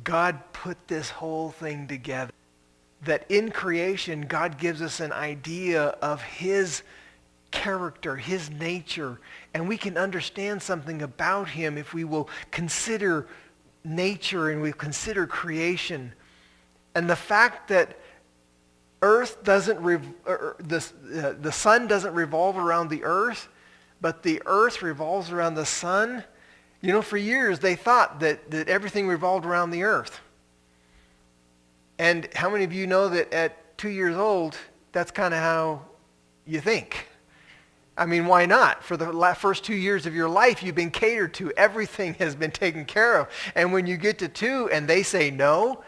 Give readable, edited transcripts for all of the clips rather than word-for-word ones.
God put this whole thing together. That in creation, God gives us an idea of his character, his nature, and we can understand something about him if we will consider nature and we consider creation. And the fact that the sun doesn't revolve around the earth, but the earth revolves around the sun. You know, for years they thought that everything revolved around the earth. And how many of you know that at 2 years old, that's kind of how you think? I mean, why not? For the first 2 years of your life, you've been catered to. Everything has been taken care of. And when you get to 2 and they say no,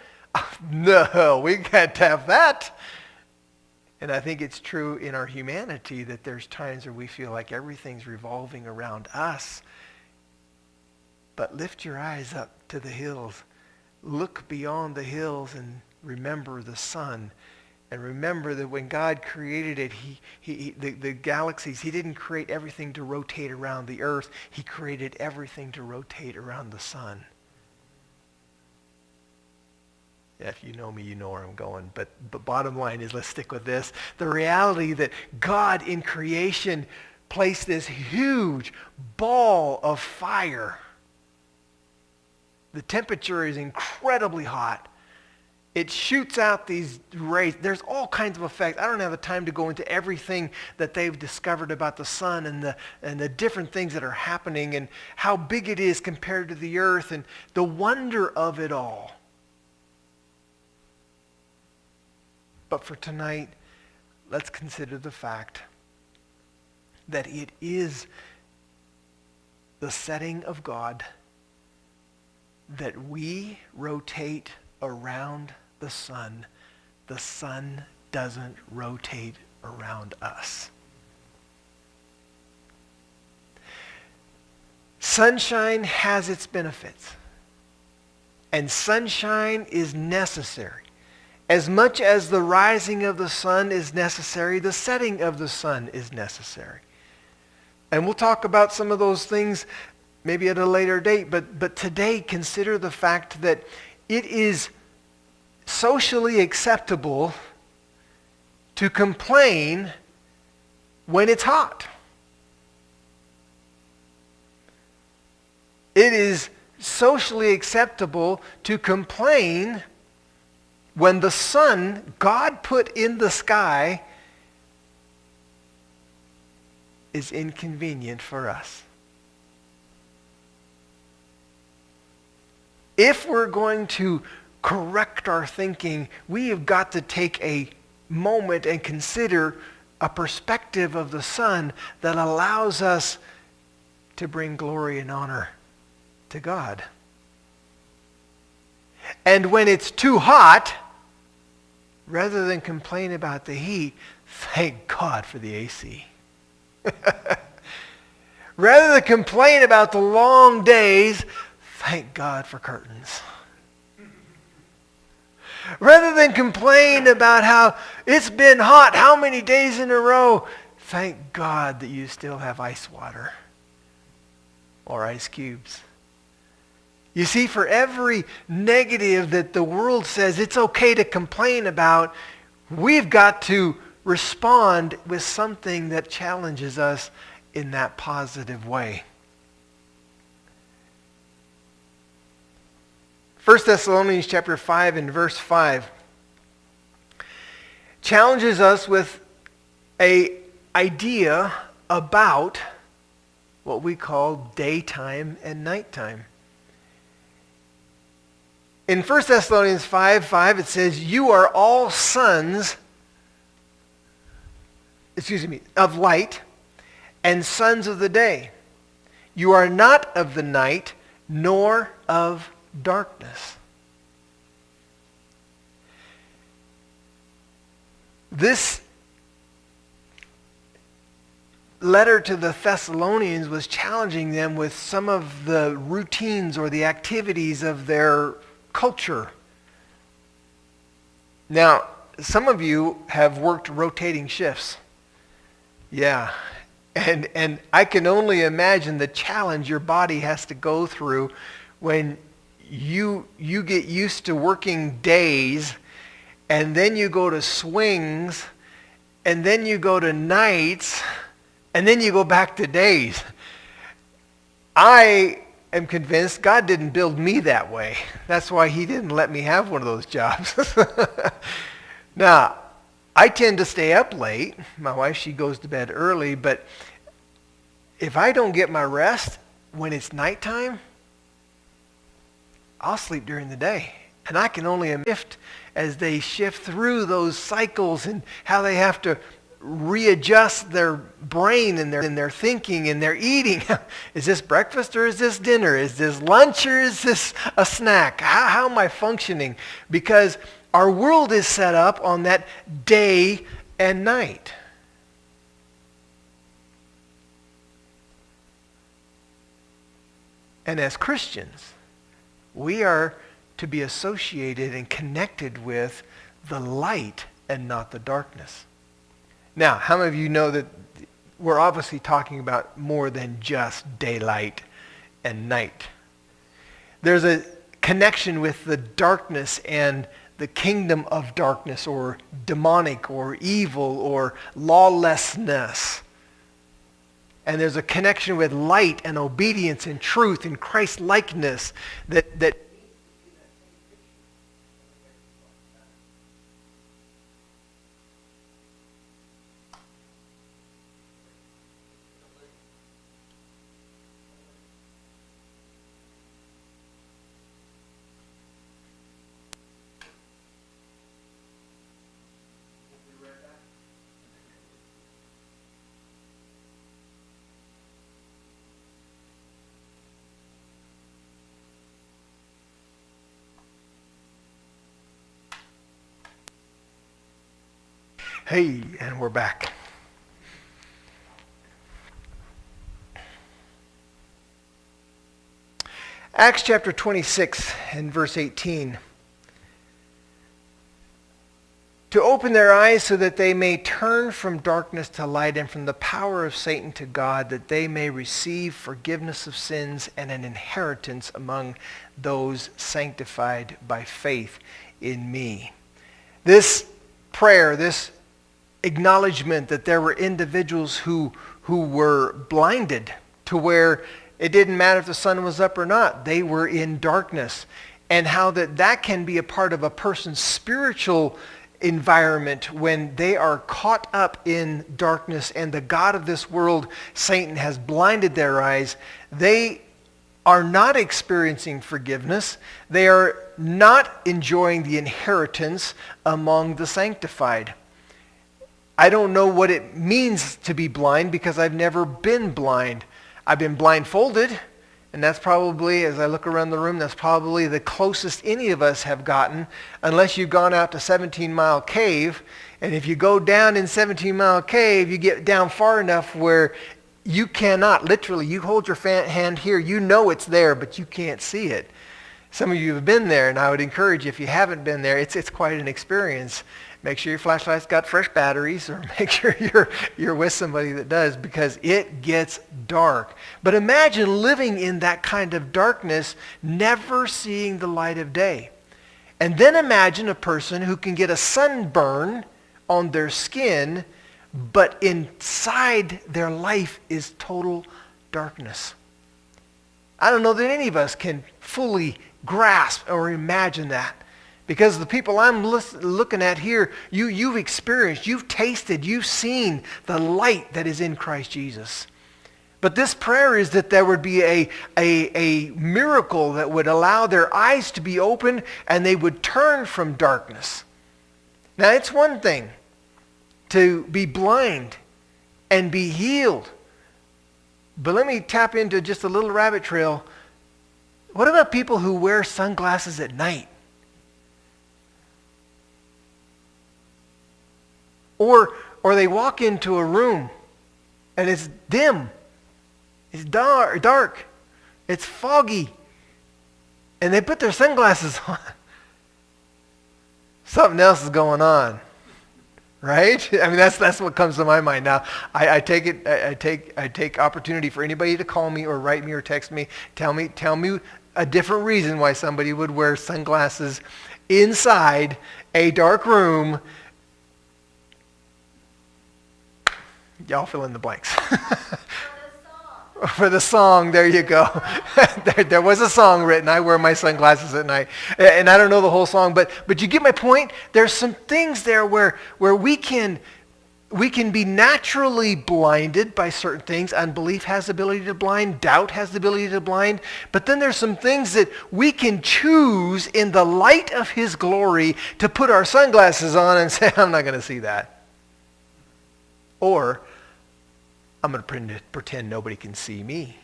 no, we can't have that. And I think it's true in our humanity that there's times where we feel like everything's revolving around us. But lift your eyes up to the hills. Look beyond the hills and remember the sun. And remember that when God created it, the galaxies, he didn't create everything to rotate around the earth. He created everything to rotate around the sun. Yeah, if you know me, you know where I'm going. But bottom line is, let's stick with this. The reality that God in creation placed this huge ball of fire. The temperature is incredibly hot. It shoots out these rays. There's all kinds of effects. I don't have the time to go into everything that they've discovered about the sun and the different things that are happening and how big it is compared to the earth and the wonder of it all. But for tonight, let's consider the fact that it is the setting of God that we rotate around the sun. The sun doesn't rotate around us. Sunshine has its benefits. And sunshine is necessary. As much as the rising of the sun is necessary, the setting of the sun is necessary. And we'll talk about some of those things maybe at a later date, but today consider the fact that it is socially acceptable to complain when it's hot. It is socially acceptable to complain when the sun God put in the sky is inconvenient for us. If we're going to correct our thinking, we have got to take a moment and consider a perspective of the sun that allows us to bring glory and honor to God. And when it's too hot, rather than complain about the heat, thank God for the AC. Rather than complain about the long days, thank God for curtains. Rather than complain about how it's been hot, how many days in a row, thank God that you still have ice water or ice cubes. You see, for every negative that the world says it's okay to complain about, we've got to respond with something that challenges us in that positive way. 1 Thessalonians chapter 5 and verse 5 challenges us with an idea about what we call daytime and nighttime. In 1 Thessalonians 5:5 it says, "You are all sons, of light and sons of the day. You are not of the night, nor of darkness." This letter to the Thessalonians was challenging them with some of the routines or the activities of their culture. Now, some of you have worked rotating shifts. Yeah. And I can only imagine the challenge your body has to go through when you get used to working days, and then you go to swings, and then you go to nights, and then you go back to days. I am convinced God didn't build me that way. That's why he didn't let me have one of those jobs. Now, I tend to stay up late. My wife, she goes to bed early, but if I don't get my rest when it's nighttime, I'll sleep during the day. And I can only shift as they shift through those cycles and how they have to readjust their brain and their thinking and their eating. Is this breakfast or is this dinner? Is this lunch or is this a snack? How am I functioning? Because our world is set up on that day and night. And as Christians, we are to be associated and connected with the light and not the darkness. Now, how many of you know that we're obviously talking about more than just daylight and night? There's a connection with the darkness and the kingdom of darkness, or demonic or evil or lawlessness. And there's a connection with light and obedience and truth and Christ-likeness that Hey, and we're back. Acts chapter 26 and verse 18. To open their eyes so that they may turn from darkness to light and from the power of Satan to God, that they may receive forgiveness of sins and an inheritance among those sanctified by faith in me. This prayer, this acknowledgement that there were individuals who were blinded to where it didn't matter if the sun was up or not. They were in darkness. And how that can be a part of a person's spiritual environment when they are caught up in darkness and the god of this world, Satan, has blinded their eyes. They are not experiencing forgiveness. They are not enjoying the inheritance among the sanctified. I don't know what it means to be blind because I've never been blind. I've been blindfolded, and that's probably, as I look around the room, that's probably the closest any of us have gotten, unless you've gone out to 17 Mile Cave. And if you go down in 17 Mile Cave, you get down far enough where you cannot, literally, you hold your hand here, you know it's there, but you can't see it. Some of you have been there, and I would encourage you, if you haven't been there, it's quite an experience. Make sure your flashlight's got fresh batteries, or make sure you're with somebody that does, because it gets dark. But imagine living in that kind of darkness, never seeing the light of day. And then imagine a person who can get a sunburn on their skin, but inside their life is total darkness. I don't know that any of us can fully grasp or imagine that. Because the people I'm looking at here, you've experienced, you've tasted, you've seen the light that is in Christ Jesus. But this prayer is that there would be a miracle that would allow their eyes to be open and they would turn from darkness. Now, it's one thing to be blind and be healed. But let me tap into just a little rabbit trail. What about people who wear sunglasses at night? Or they walk into a room and it's dim, it's dark, it's foggy, and they put their sunglasses on. Something else is going on, right? I mean, that's what comes to my mind now. I take opportunity for anybody to call me or write me or text me, tell me a different reason why somebody would wear sunglasses inside a dark room. Y'all fill in the blanks. For the song, there you go. there was a song written, I wear my sunglasses at night. And I don't know the whole song, but you get my point? There's some things there where we can be naturally blinded by certain things. Unbelief has the ability to blind. Doubt has the ability to blind. But then there's some things that we can choose in the light of his glory to put our sunglasses on and say, I'm not going to see that. Or, I'm going to pretend nobody can see me.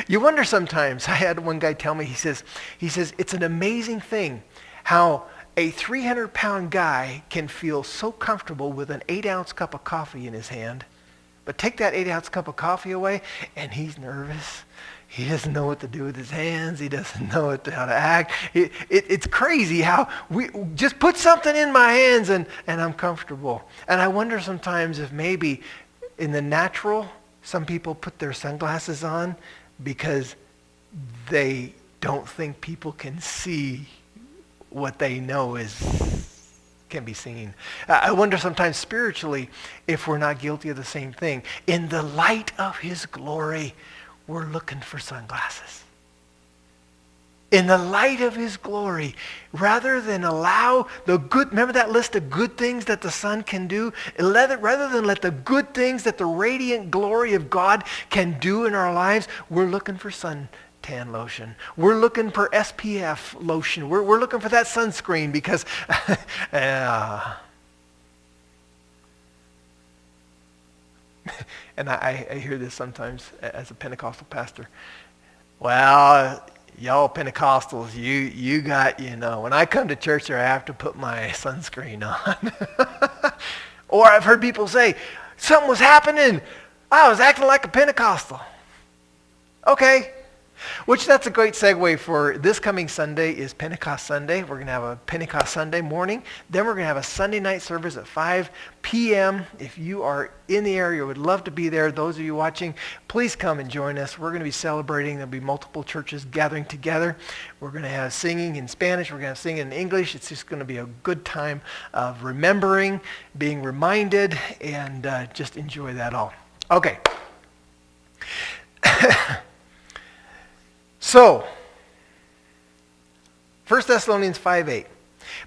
You wonder sometimes, I had one guy tell me, he says, it's an amazing thing how a 300-pound guy can feel so comfortable with an 8-ounce cup of coffee in his hand, but take that 8-ounce cup of coffee away, and he's nervous. He doesn't know what to do with his hands. He doesn't know how to act. It's crazy how we just put something in my hands and I'm comfortable. And I wonder sometimes if maybe in the natural, some people put their sunglasses on because they don't think people can see what they know can be seen. I wonder sometimes spiritually if we're not guilty of the same thing. In the light of his glory, we're looking for sunglasses. In the light of his glory, rather than allow remember that list of good things that the sun can do? Rather than let the good things that the radiant glory of God can do in our lives, we're looking for suntan lotion. We're looking for SPF lotion. We're looking for that sunscreen because and I hear this sometimes as a Pentecostal pastor. Well, y'all Pentecostals, you got, when I come to church there, I have to put my sunscreen on. Or I've heard people say, something was happening. I was acting like a Pentecostal. Okay. Which that's a great segue for this coming Sunday is Pentecost Sunday. We're going to have a Pentecost Sunday morning. Then we're going to have a Sunday night service at 5 p.m. If you are in the area, would love to be there. Those of you watching, please come and join us. We're going to be celebrating. There'll be multiple churches gathering together. We're going to have singing in Spanish. We're going to have singing in English. It's just going to be a good time of remembering, being reminded, and just enjoy that all. Okay. So, 1 Thessalonians 5:8.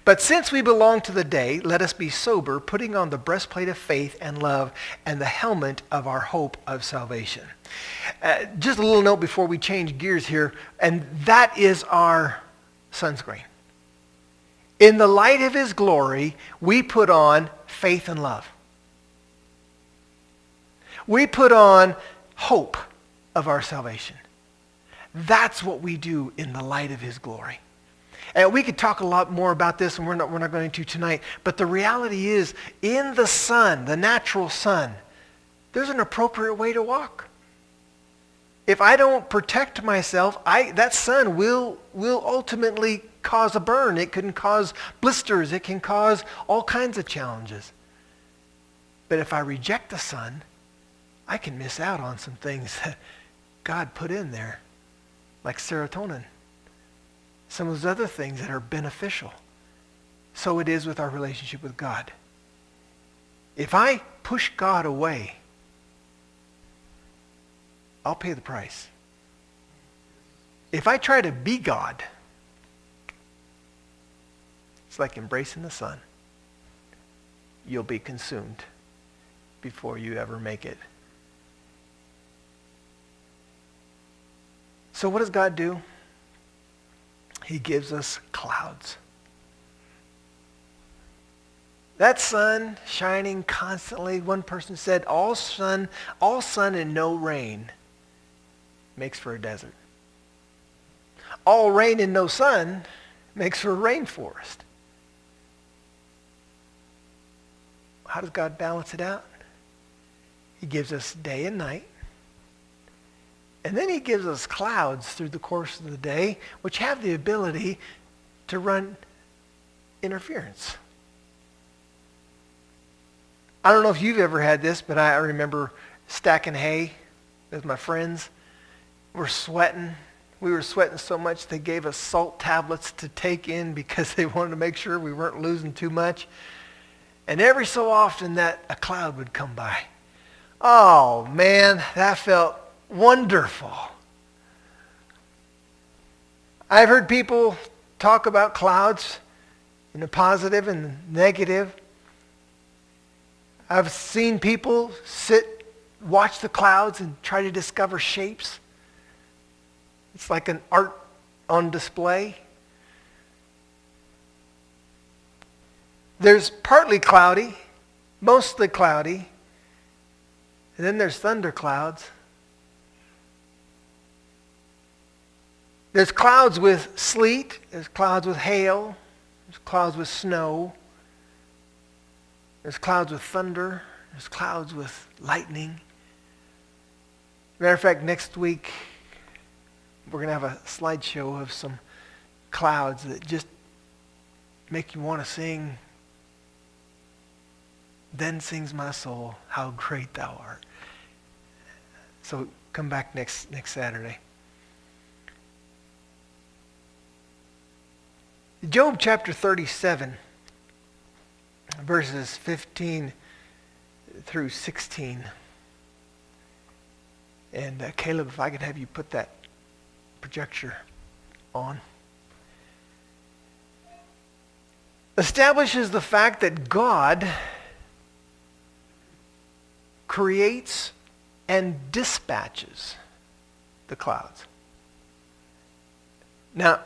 But since we belong to the day, let us be sober, putting on the breastplate of faith and love and the helmet of our hope of salvation. Just a little note before we change gears here, and that is our sunscreen. In the light of his glory, we put on faith and love. We put on hope of our salvation. That's what we do in the light of his glory. And we could talk a lot more about this, and we're not going to tonight. But the reality is, in the sun, the natural sun, there's an appropriate way to walk. If I don't protect myself, that sun will ultimately cause a burn. It can cause blisters. It can cause all kinds of challenges. But if I reject the sun, I can miss out on some things that God put in there, like serotonin. Some of those other things that are beneficial. So it is with our relationship with God. If I push God away, I'll pay the price. If I try to be God, it's like embracing the sun. You'll be consumed before you ever make it. So what does God do? He gives us clouds. That sun shining constantly, one person said, all sun and no rain makes for a desert. All rain and no sun makes for a rainforest. How does God balance it out? He gives us day and night. And then he gives us clouds through the course of the day, which have the ability to run interference. I don't know if you've ever had this, but I remember stacking hay with my friends. We're sweating. We were sweating so much they gave us salt tablets to take in because they wanted to make sure we weren't losing too much. And every so often a cloud would come by. Oh man, that felt wonderful. I've heard people talk about clouds in a positive and negative. I've seen people watch the clouds and try to discover shapes. It's like an art on display. There's partly cloudy, mostly cloudy, and then there's thunderclouds. There's clouds with sleet, there's clouds with hail, there's clouds with snow, there's clouds with thunder, there's clouds with lightning. Matter of fact, next week we're going to have a slideshow of some clouds that just make you want to sing, "Then sings my soul, how great thou art." So come back next Saturday. Job chapter 37, verses 15 through 16. And Caleb, if I could have you put that projector on. Establishes the fact that God creates and dispatches the clouds. Now,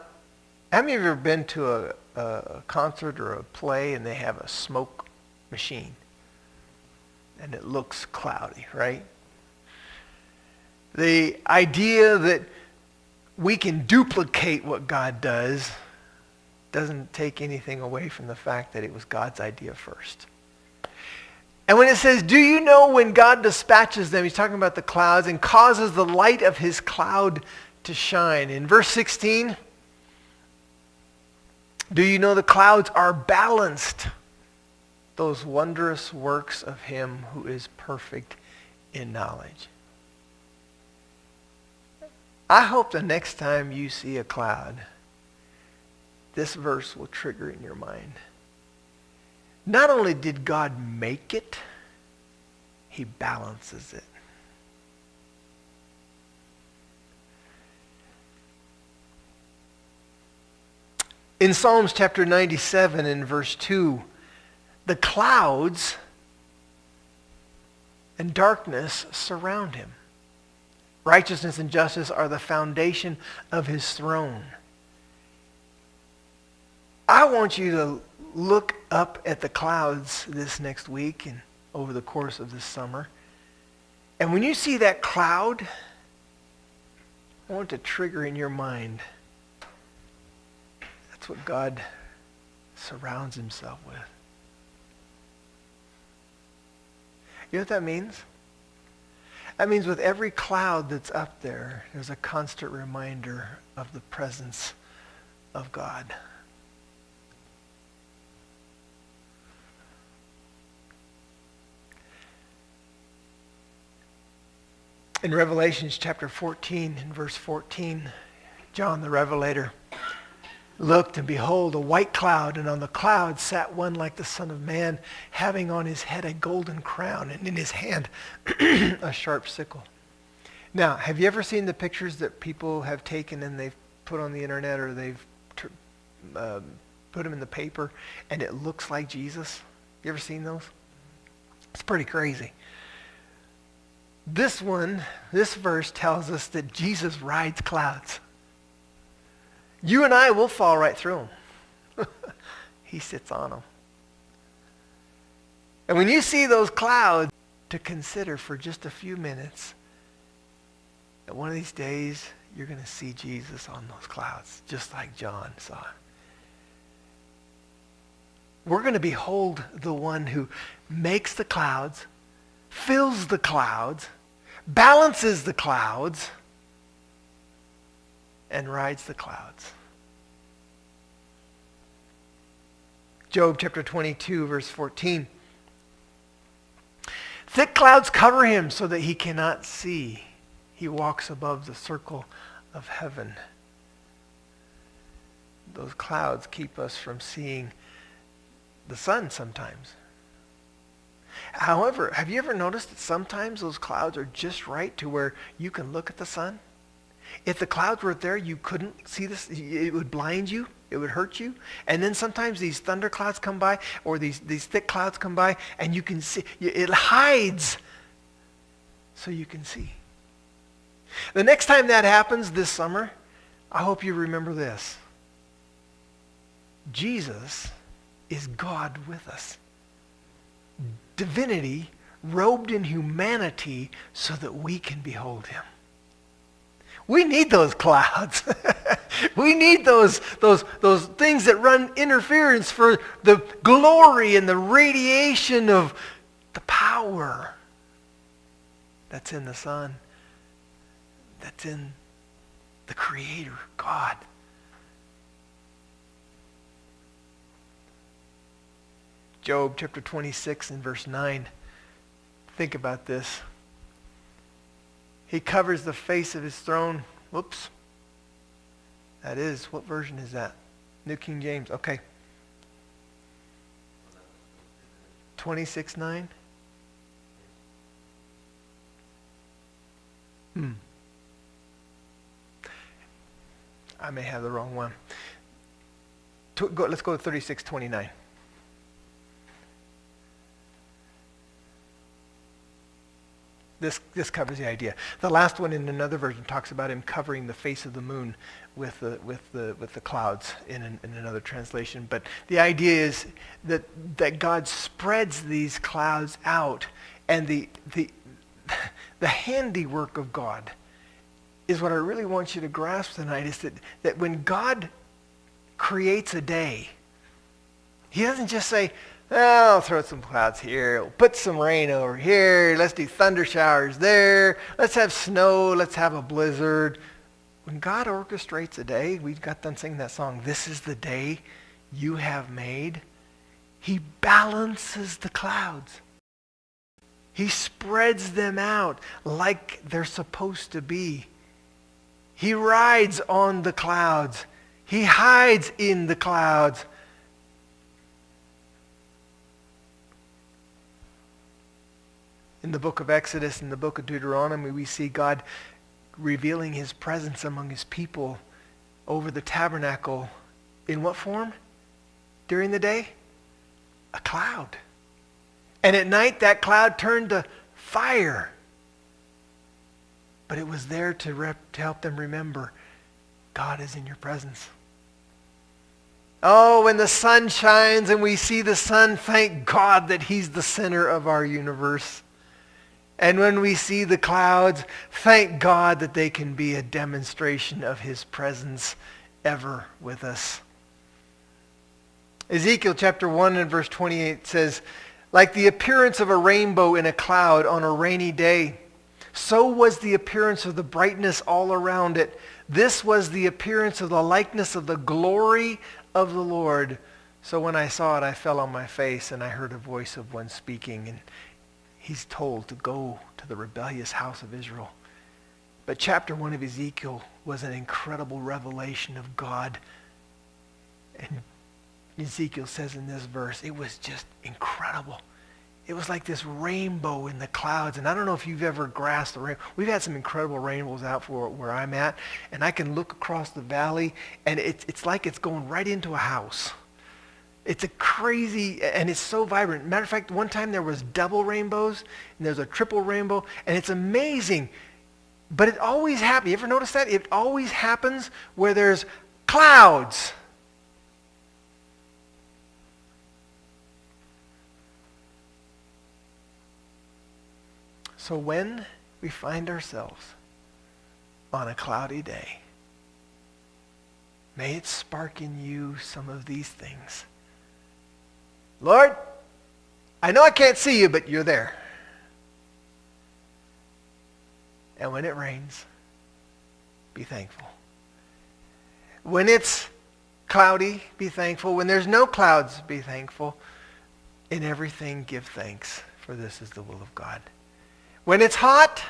how many of you have ever been to a concert or a play and they have a smoke machine and it looks cloudy, right? The idea that we can duplicate what God does doesn't take anything away from the fact that it was God's idea first. And when it says, do you know when God dispatches them, he's talking about the clouds, and causes the light of his cloud to shine. In verse 16, do you know the clouds are balanced, those wondrous works of him who is perfect in knowledge? I hope the next time you see a cloud, this verse will trigger in your mind. Not only did God make it, he balances it. In Psalms chapter 97 and verse 2, the clouds and darkness surround him. Righteousness and justice are the foundation of his throne. I want you to look up at the clouds this next week and over the course of this summer. And when you see that cloud, I want it to trigger in your mind. That's what God surrounds himself with. You know what that means? That means with every cloud that's up there, there's a constant reminder of the presence of God. In Revelation chapter 14, in verse 14, John the Revelator looked, and behold, a white cloud, and on the cloud sat one like the Son of Man, having on his head a golden crown, and in his hand a sharp sickle. Now, have you ever seen the pictures that people have taken and they've put on the internet, or they've put them in the paper, and it looks like Jesus? You ever seen those? It's pretty crazy. This verse tells us that Jesus rides clouds. You and I will fall right through them. He sits on them. And when you see those clouds, to consider for just a few minutes that one of these days you're going to see Jesus on those clouds, just like John saw. We're going to behold the one who makes the clouds, fills the clouds, balances the clouds, and rides the clouds. Job chapter 22, verse 14. Thick clouds cover him so that he cannot see. He walks above the circle of heaven. Those clouds keep us from seeing the sun sometimes. However, have you ever noticed that sometimes those clouds are just right to where you can look at the sun? If the clouds were there, you couldn't see this. It would blind you. It would hurt you. And then sometimes these thunder clouds come by, or these thick clouds come by, and you can see. It hides so you can see. The next time that happens this summer, I hope you remember this. Jesus is God with us. Divinity robed in humanity so that we can behold him. We need those clouds. We need those things that run interference for the glory and the radiation of the power that's in the Son, that's in the Creator, God. Job chapter 26 and verse 9. Think about this. He covers the face of his throne. Whoops. That is, what version is that? New King James. Okay. 26:9. I may have the wrong one. Let's go to 36:29. This covers the idea. The last one in another version talks about him covering the face of the moon with the clouds in another translation. But the idea is that God spreads these clouds out, and the handiwork of God is what I really want you to grasp tonight, is that when God creates a day, he doesn't just say, "Oh, I'll throw some clouds here. We'll put some rain over here. Let's do thunder showers there. Let's have snow. Let's have a blizzard." When God orchestrates a day, we got done singing that song, "This is the day you have made." He balances the clouds. He spreads them out like they're supposed to be. He rides on the clouds. He hides in the clouds. In the book of Exodus, in the book of Deuteronomy, we see God revealing his presence among his people over the tabernacle. In what form? During the day? A cloud. And at night, that cloud turned to fire. But it was there to help them remember, God is in your presence. Oh, when the sun shines and we see the sun, thank God that he's the center of our universe. And when we see the clouds, thank God that they can be a demonstration of his presence ever with us. Ezekiel chapter 1 and verse 28 says, "Like the appearance of a rainbow in a cloud on a rainy day, so was the appearance of the brightness all around it. This was the appearance of the likeness of the glory of the Lord. So when I saw it, I fell on my face, and I heard a voice of one speaking." And he's told to go to the rebellious house of Israel. But chapter 1 of Ezekiel was an incredible revelation of God. And Ezekiel says in this verse, it was just incredible. It was like this rainbow in the clouds. And I don't know if you've ever grasped the rainbow. We've had some incredible rainbows out for where I'm at. And I can look across the valley, and it's like it's going right into a house. It's a crazy, and it's so vibrant. Matter of fact, one time there was double rainbows, and there's a triple rainbow, and it's amazing. But it always happens. You ever notice that? It always happens where there's clouds. So when we find ourselves on a cloudy day, may it spark in you some of these things. Lord, I know I can't see you, but you're there. And when it rains, be thankful. When it's cloudy, be thankful. When there's no clouds, be thankful. In everything, give thanks, for this is the will of God. When it's hot,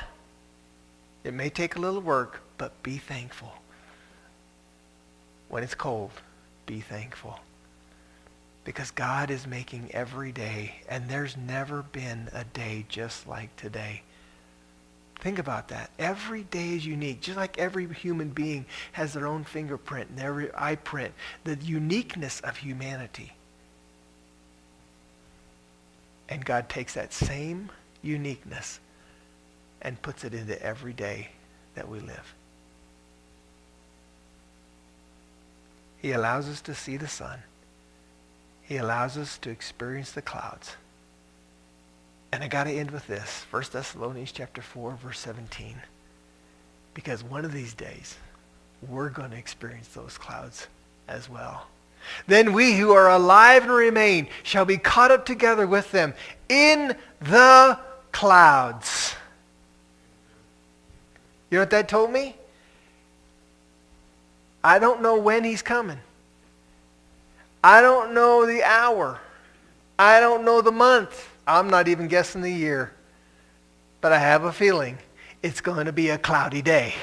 it may take a little work, but be thankful. When it's cold, be thankful. Because God is making every day, and there's never been a day just like today. Think about that. Every day is unique, just like every human being has their own fingerprint and every eye print. The uniqueness of humanity. And God takes that same uniqueness and puts it into every day that we live. He allows us to see the sun. He allows us to experience the clouds. And I got to end with this. 1 Thessalonians chapter 4, verse 17. Because one of these days, we're going to experience those clouds as well. Then we who are alive and remain shall be caught up together with them in the clouds. You know what that told me? I don't know when he's coming. I don't know the hour. I don't know the month. I'm not even guessing the year. But I have a feeling it's going to be a cloudy day.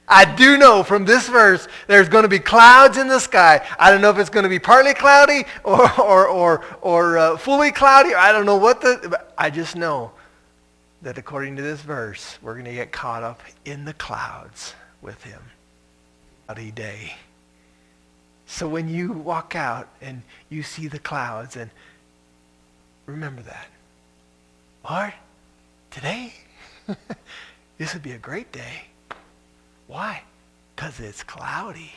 I do know from this verse there's going to be clouds in the sky. I don't know if it's going to be partly cloudy or fully cloudy. I don't know but I just know that according to this verse, we're going to get caught up in the clouds with him. Cloudy day. So when you walk out and you see the clouds, and remember that. Lord, today, this would be a great day. Why? Because it's cloudy.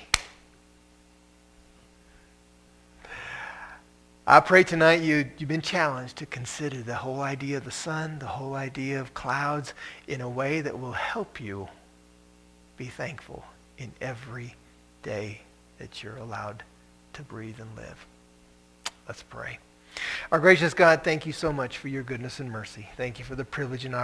I pray tonight you've been challenged to consider the whole idea of the sun, the whole idea of clouds in a way that will help you be thankful in every day that you're allowed to breathe and live. Let's pray. Our gracious God, thank you so much for your goodness and mercy. Thank you for the privilege and opportunity